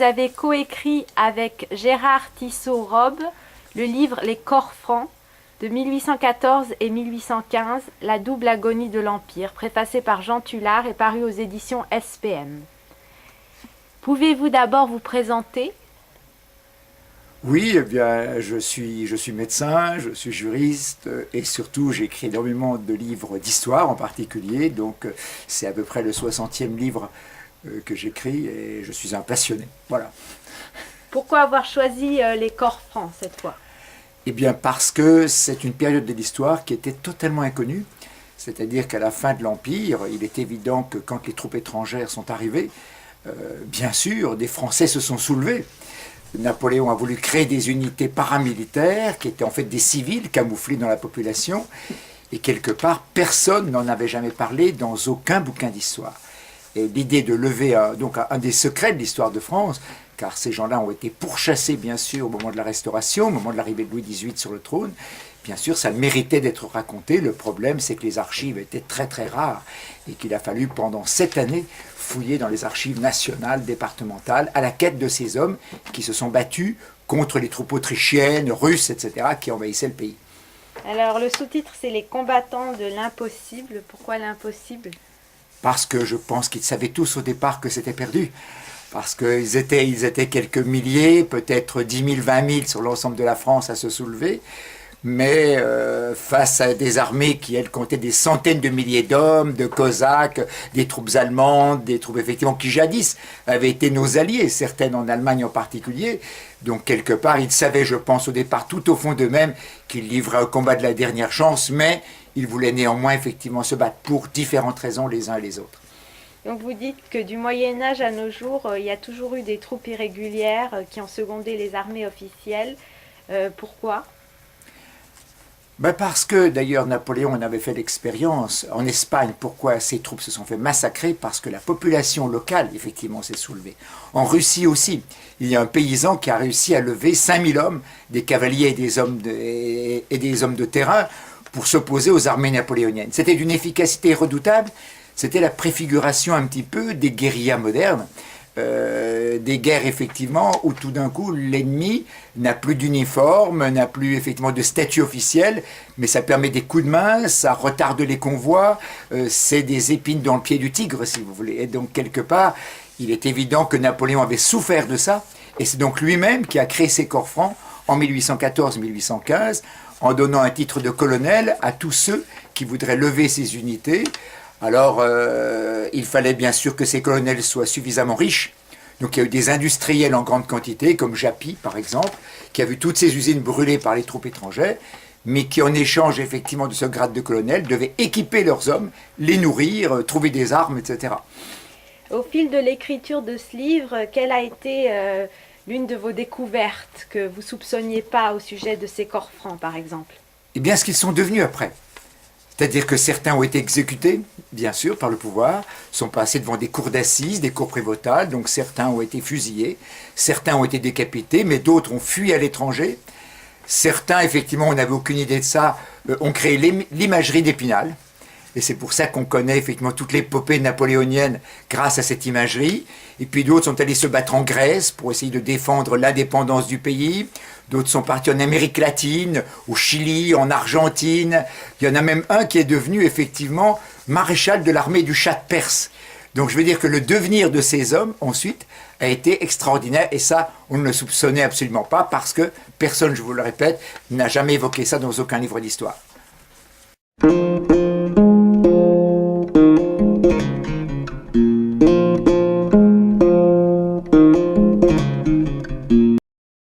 avez coécrit avec Gérard Tissot-Robe le livre Les corps francs de 1814 et 1815, La double agonie de l'Empire, préfacé par Jean Tullard et paru aux éditions SPM. Pouvez-vous d'abord vous présenter? Oui, eh bien, je suis médecin, je suis juriste et surtout j'écris énormément de livres d'histoire en particulier, donc c'est à peu près le 60e livre que j'écris et je suis un passionné. Voilà. Pourquoi avoir choisi les corps francs cette fois? Eh bien parce que c'est une période de l'histoire qui était totalement inconnue, c'est-à-dire qu'à la fin de l'Empire, il est évident que quand les troupes étrangères sont arrivées, bien sûr, des Français se sont soulevés. Napoléon a voulu créer des unités paramilitaires qui étaient en fait des civils camouflés dans la population et quelque part personne n'en avait jamais parlé dans aucun bouquin d'histoire. Et l'idée de lever donc un des secrets de l'histoire de France, car ces gens-là ont été pourchassés bien sûr au moment de la Restauration, au moment de l'arrivée de Louis XVIII sur le trône, bien sûr ça méritait d'être raconté. Le problème c'est que les archives étaient très très rares et qu'il a fallu pendant 7 années fouiller dans les archives nationales, départementales, à la quête de ces hommes qui se sont battus contre les troupes autrichiennes, russes, etc., qui envahissaient le pays. Alors le sous-titre c'est Les combattants de l'impossible. Pourquoi l'impossible? Parce que je pense qu'ils savaient tous au départ que c'était perdu. Parce qu'ils étaient quelques milliers, peut-être 10 000, 20 000 sur l'ensemble de la France à se soulever. Mais face à des armées qui, elles, comptaient des centaines de milliers d'hommes, de Cosaques, des troupes allemandes, des troupes effectivement qui jadis avaient été nos alliés, certaines en Allemagne en particulier. Donc quelque part, ils savaient, je pense, au départ, tout au fond d'eux-mêmes, qu'ils livraient un combat de la dernière chance, mais ils voulaient néanmoins effectivement se battre pour différentes raisons les uns et les autres. Donc vous dites que du Moyen-Âge à nos jours, il y a toujours eu des troupes irrégulières qui ont secondé les armées officielles. Pourquoi ? Parce que d'ailleurs Napoléon en avait fait l'expérience en Espagne. Pourquoi ces troupes se sont fait massacrer? Parce que la population locale effectivement s'est soulevée. En Russie aussi, il y a un paysan qui a réussi à lever 5000 hommes, des cavaliers et des hommes de terrain, pour s'opposer aux armées napoléoniennes. C'était d'une efficacité redoutable, c'était la préfiguration un petit peu des guérillas modernes. Des guerres effectivement où tout d'un coup l'ennemi n'a plus d'uniforme, n'a plus effectivement de statut officiel, mais ça permet des coups de main, ça retarde les convois, c'est des épines dans le pied du tigre si vous voulez. Et donc quelque part, il est évident que Napoléon avait souffert de ça, et c'est donc lui-même qui a créé ces corps francs en 1814-1815, en donnant un titre de colonel à tous ceux qui voudraient lever ces unités. Alors, il fallait bien sûr que ces colonels soient suffisamment riches. Donc il y a eu des industriels en grande quantité, comme Japy par exemple, qui a vu toutes ces usines brûlées par les troupes étrangères, mais qui en échange effectivement de ce grade de colonel devaient équiper leurs hommes, les nourrir, trouver des armes, etc. Au fil de l'écriture de ce livre, quelle a été l'une de vos découvertes que vous ne soupçonniez pas au sujet de ces corps francs par exemple? Eh bien ce qu'ils sont devenus après. C'est-à-dire que certains ont été exécutés, bien sûr, par le pouvoir, sont passés devant des cours d'assises, des cours prévôtales, donc certains ont été fusillés, certains ont été décapités, mais d'autres ont fui à l'étranger. Certains, effectivement, on n'avait aucune idée de ça, ont créé l'imagerie d'Épinal, et c'est pour ça qu'on connaît effectivement toute l'épopée napoléonienne grâce à cette imagerie. Et puis d'autres sont allés se battre en Grèce pour essayer de défendre l'indépendance du pays. D'autres sont partis en Amérique latine, au Chili, en Argentine. Il y en a même un qui est devenu effectivement maréchal de l'armée du Shah de Perse. Donc je veux dire que le devenir de ces hommes ensuite a été extraordinaire, et ça on ne le soupçonnait absolument pas parce que personne, je vous le répète, n'a jamais évoqué ça dans aucun livre d'histoire.